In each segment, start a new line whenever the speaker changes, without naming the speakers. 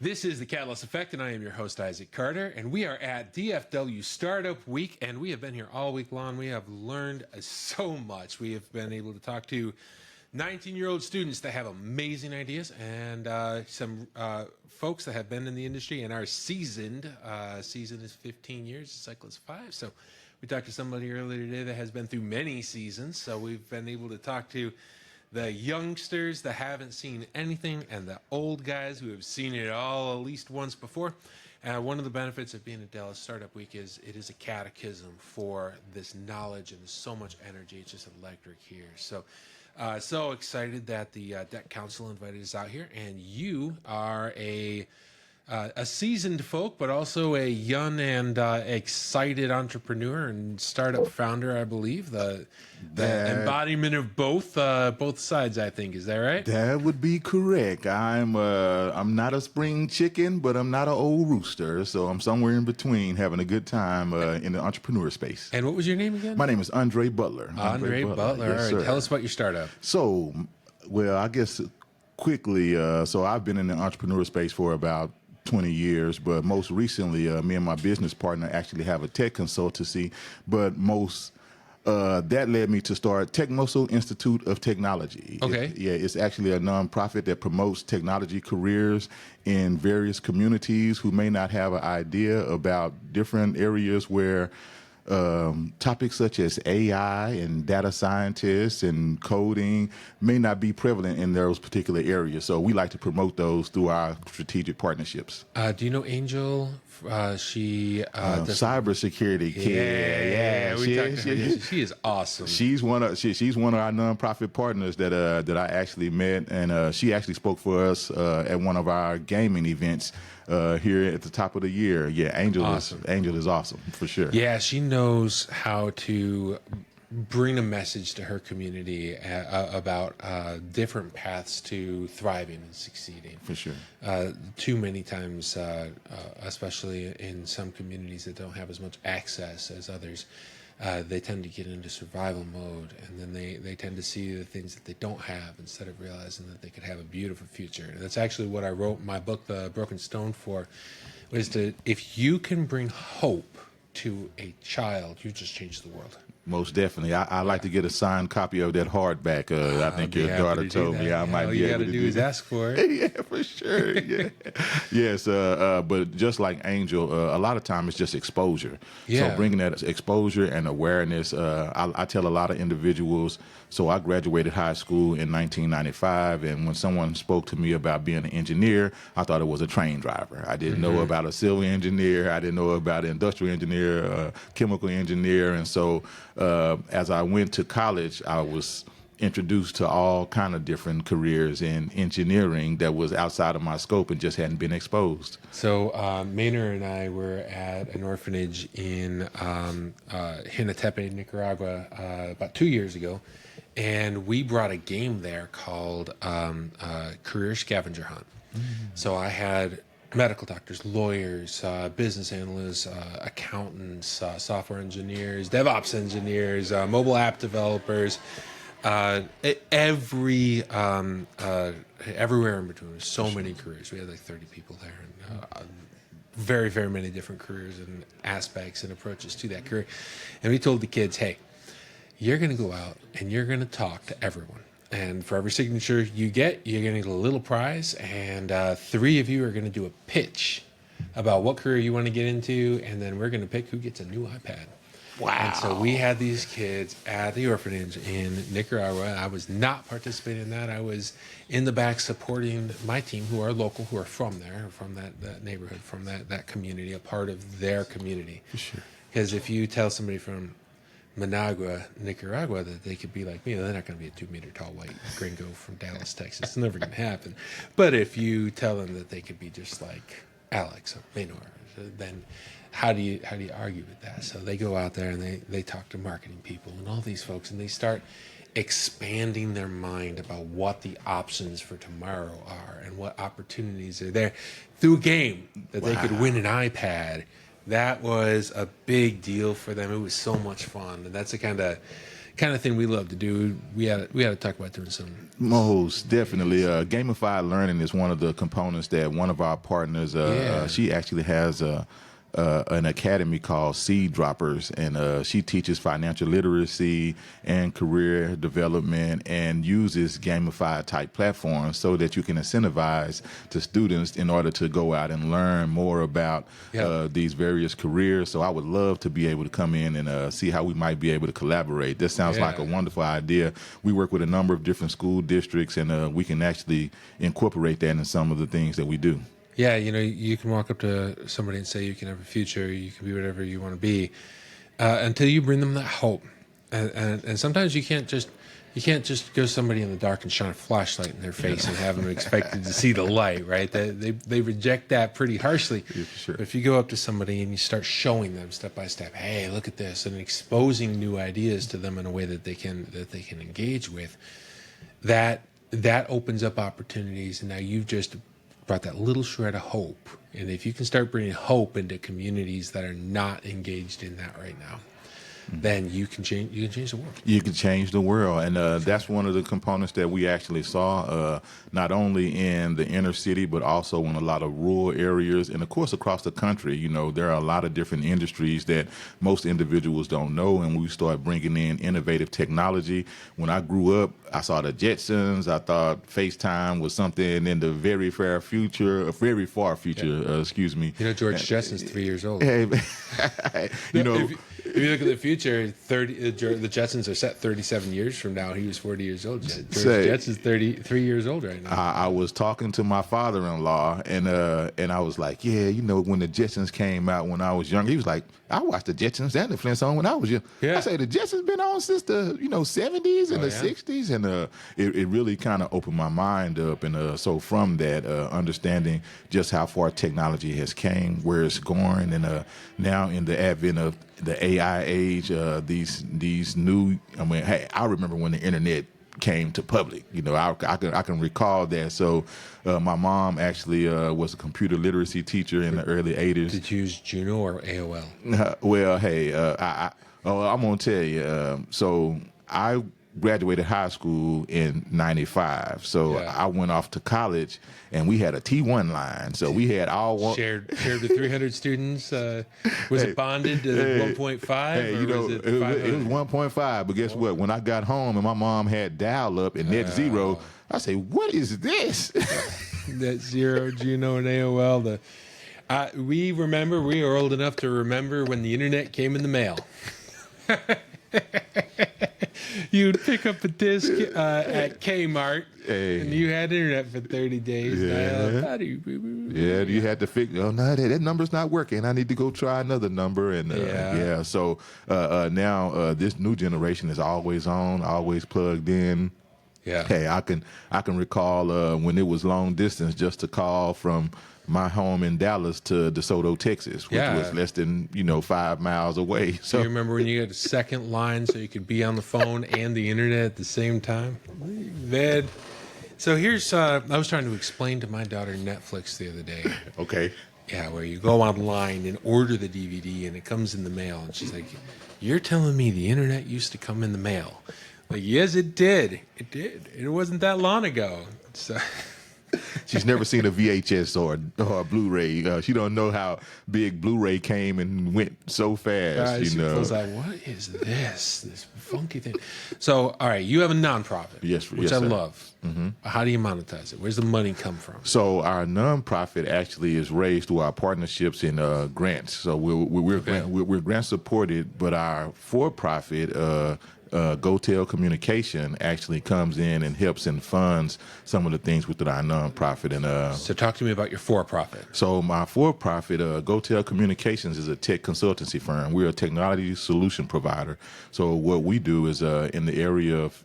This is the Catalyst Effect, and I am your host, Isaac Carter, and we are at DFW Startup Week, and we have been here all week long. We have learned so much. We have been able to talk to 19-year-old students that have amazing ideas, and some folks that have been in the industry and are seasoned. Season is 15 years, cycle is 5. So we talked to somebody earlier today that has been through many seasons, so we've been able to talk to the youngsters that haven't seen anything, and the old guys who have seen it all at least once before. One of the benefits of being at Dallas Startup Week is it is a catechism for this knowledge, and there's so much energy. It's just electric here. So excited that the Deck Council invited us out here, and you are a seasoned folk, but also a young and excited entrepreneur and startup founder, I believe. The embodiment of both sides, I think. Is that right?
That would be correct. I'm not a spring chicken, but I'm not an old rooster. So I'm somewhere in between, having a good time in the entrepreneur space.
And what was your name again?
My name is Andre Butler.
Andre Butler.
Yes,
all right.
sir.
Tell us about your startup.
So, well, I guess quickly. So I've been in the entrepreneur space for about 20 years, but most recently, me and my business partner actually have a tech consultancy, but that led me to start Tecmo Institute of Technology.
Okay.
It's actually a nonprofit that promotes technology careers in various communities who may not have an idea about different areas where topics such as AI and data scientists and coding may not be prevalent in those particular areas. So we like to promote those through our strategic partnerships.
Do you know Angel? She does
cybersecurity kid.
She is awesome.
She's one of our nonprofit partners that I actually met, and she actually spoke for us at one of our gaming events here at the top of the year. Yeah, Angel is awesome for sure.
Yeah, she knows how to bring a message to her community about different paths to thriving and succeeding.
For sure.
Too many times, especially in some communities that don't have as much access as others, they tend to get into survival mode, and then they tend to see the things that they don't have instead of realizing that they could have a beautiful future. And that's actually what I wrote my book, The Broken Stone, for, was to, if you can bring hope to a child, you just change the world.
Most definitely. I like to get a signed copy of that hardback. I think your daughter told me I might be able to do that.
All you got to do is ask for it.
Yeah, for sure. Yeah. Yes, but just like Angel, a lot of time it's just exposure.
Yeah.
So bringing that exposure and awareness, I tell a lot of individuals, so I graduated high school in 1995, and when someone spoke to me about being an engineer, I thought it was a train driver. I didn't know about a civil engineer. I didn't know about an industrial engineer, chemical engineer, and so as I went to college, I was introduced to all kind of different careers in engineering that was outside of my scope and just hadn't been exposed.
So Maynard and I were at an orphanage in Jinatepe, Nicaragua, about 2 years ago, and we brought a game there called Career Scavenger Hunt. So I had medical doctors, lawyers, business analysts, accountants, software engineers, DevOps engineers, mobile app developers, everywhere in between. So many careers. We had like 30 people there, and very, very many different careers and aspects and approaches to that career. And we told the kids, hey, you're going to go out and you're going to talk to everyone. And for every signature you get, you're going to get a little prize. And 3 of you are going to do a pitch about what career you want to get into. And then we're going to pick who gets a new iPad.
Wow.
And so we had these kids at the orphanage in Nicaragua. I was not participating in that. I was in the back supporting my team, who are local, who are from there, from that neighborhood, from that community, a part of their community.
For sure.
Because if you tell somebody from Managua, Nicaragua, that they could be like me, they're not going to be a 2 meter tall white gringo from Dallas, Texas. It's never going to happen. But if you tell them that they could be just like Alex or Maynor, then how do you argue with that? So they go out there and they talk to marketing people and all these folks, and they start expanding their mind about what the options for tomorrow are and what opportunities are there through a game that they could win an iPad. That was a big deal for them. It was so much fun, and that's the kind of kind of thing we love to do. We had to talk about doing some.
Most definitely. Gamified learning is one of the components that one of our partners, she actually has an academy called Seed Droppers, and she teaches financial literacy and career development and uses gamified type platforms so that you can incentivize the students in order to go out and learn more about these various careers. So I would love to be able to come in and see how we might be able to collaborate. This sounds like a wonderful idea. We work with a number of different school districts, and we can actually incorporate that in some of the things that we do.
Yeah, you can walk up to somebody and say you can have a future, you can be whatever you want to be, until you bring them that hope. And sometimes you can't just go to somebody in the dark and shine a flashlight in their face and have them expected to see the light, right? They reject that pretty harshly.
Yeah, for sure.
But if you go up to somebody and you start showing them step by step, hey, look at this, and exposing new ideas to them in a way that they can engage with, that opens up opportunities. And now you've just brought that little shred of hope. And if you can start bringing hope into communities that are not engaged in that right now, then you can change the world.
You can change the world, and that's one of the components that we actually saw, not only in the inner city, but also in a lot of rural areas, and of course across the country. There are a lot of different industries that most individuals don't know, and we start bringing in innovative technology. When I grew up, I saw the Jetsons. I thought FaceTime was something in the very far future, excuse me.
George Jetson's 3 years old.
Hey,
If you look at the future, the Jetsons are set 37 years from now. He was 40 years old. George Jetson's 33 years old right now.
I was talking to my father-in-law, and I was like, when the Jetsons came out when I was young, he was like, I watched the Jetsons and the Flintstones when I was young. Yeah. I say the Jetsons been on since the 70s and 60s, and it really kind of opened my mind up, and so from that, understanding just how far technology has came, where it's going, and now in the advent of the AI age, these new. I remember when the internet came to public. I can recall that. So my mom actually was a computer literacy teacher in the early 80s.
Did you use Juno or AOL?
Well, hey, I'm gonna tell you. So I graduated high school in '95. So I went off to college, and we had a T1 line. So we had all
shared with 300 students. Was it bonded to 1.5?
Hey, it was 1.5. But guess what? When I got home and my mom had dial-up and net zero, I say, "What is this?"
Net zero, Juno, and AOL. We were old enough to remember when the internet came in the mail. You'd pick up a disc at Kmart, and you had internet for 30 days.
You had to figure, no, that number's not working. I need to go try another number. And so now this new generation is always on, always plugged in.
Yeah.
Hey, I can recall when it was long distance, just to call from my home in Dallas to DeSoto, Texas, which was less than 5 miles away. So
you remember when you had a second line so you could be on the phone and the internet at the same time? Man. So here's I was trying to explain to my daughter Netflix the other day.
Okay.
Yeah, where you go online and order the DVD and it comes in the mail, and she's like, "You're telling me the internet used to come in the mail?" Like, yes, it did. It did. It wasn't that long ago. So.
She's never seen a VHS or a Blu-ray. She don't know how big Blu-ray came and went so fast.
She pulls out, what is this funky thing? So, all right, you have a nonprofit, which I love. Mm-hmm. How do you monetize it? Where's the money come from?
So our nonprofit actually is raised through our partnerships and grants. So we're grant supported, but our for-profit. Gotel Communications actually comes in and helps and funds some of the things within our nonprofit. And
so talk to me about your for-profit.
So my for-profit, Gotel Communications, is a tech consultancy firm. We're a technology solution provider. So what we do is in the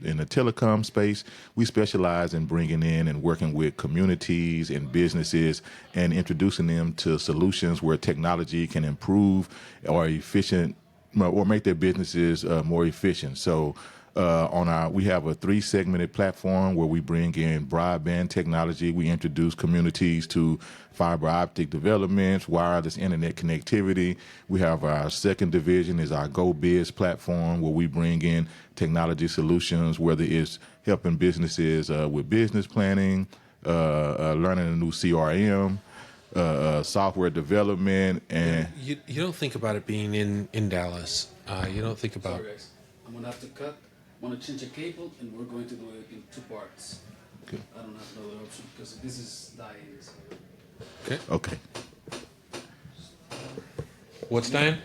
telecom space, we specialize in bringing in and working with communities and businesses and introducing them to solutions where technology can improve or efficient or make their businesses more efficient. So We have a 3-segmented platform where we bring in broadband technology. We introduce communities to fiber optic developments, wireless internet connectivity. We have our second division is our Go Biz platform, where we bring in technology solutions, whether it's helping businesses with business planning, learning a new CRM, software development, and
You don't think about it being in Dallas. You don't think about.
Sorry, guys. I'm gonna have to cut. I'm gonna change a cable, and we're going to do it in 2 parts.
Okay.
I don't have another option because this is dying. So.
Okay.
okay.
What's dying?